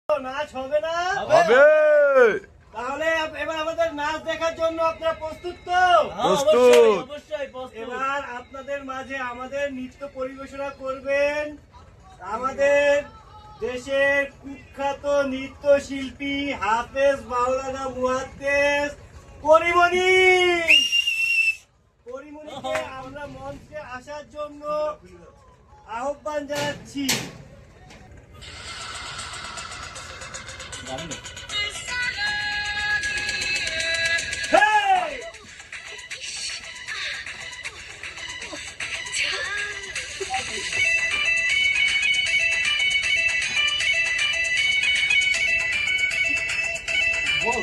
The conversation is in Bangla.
নাচ হবে না? হবে। তাহলে এবার আমাদের নাচ দেখার জন্য আপনারা প্রস্তুত তো? প্রস্তুত। অবশ্যই প্রস্তুত। এবার আপনাদের মাঝে আমাদের নৃত্য পরিবেশনা করবেন আমাদের দেশের কুখ্যাত নৃত্যশিল্পী হাফেজ মাওলানা মুহাদ্দেস পরিমণি। পরিমণিকে আমরা মঞ্চে আসার জন্য আহ্বান জানাচ্ছি। Hey! বল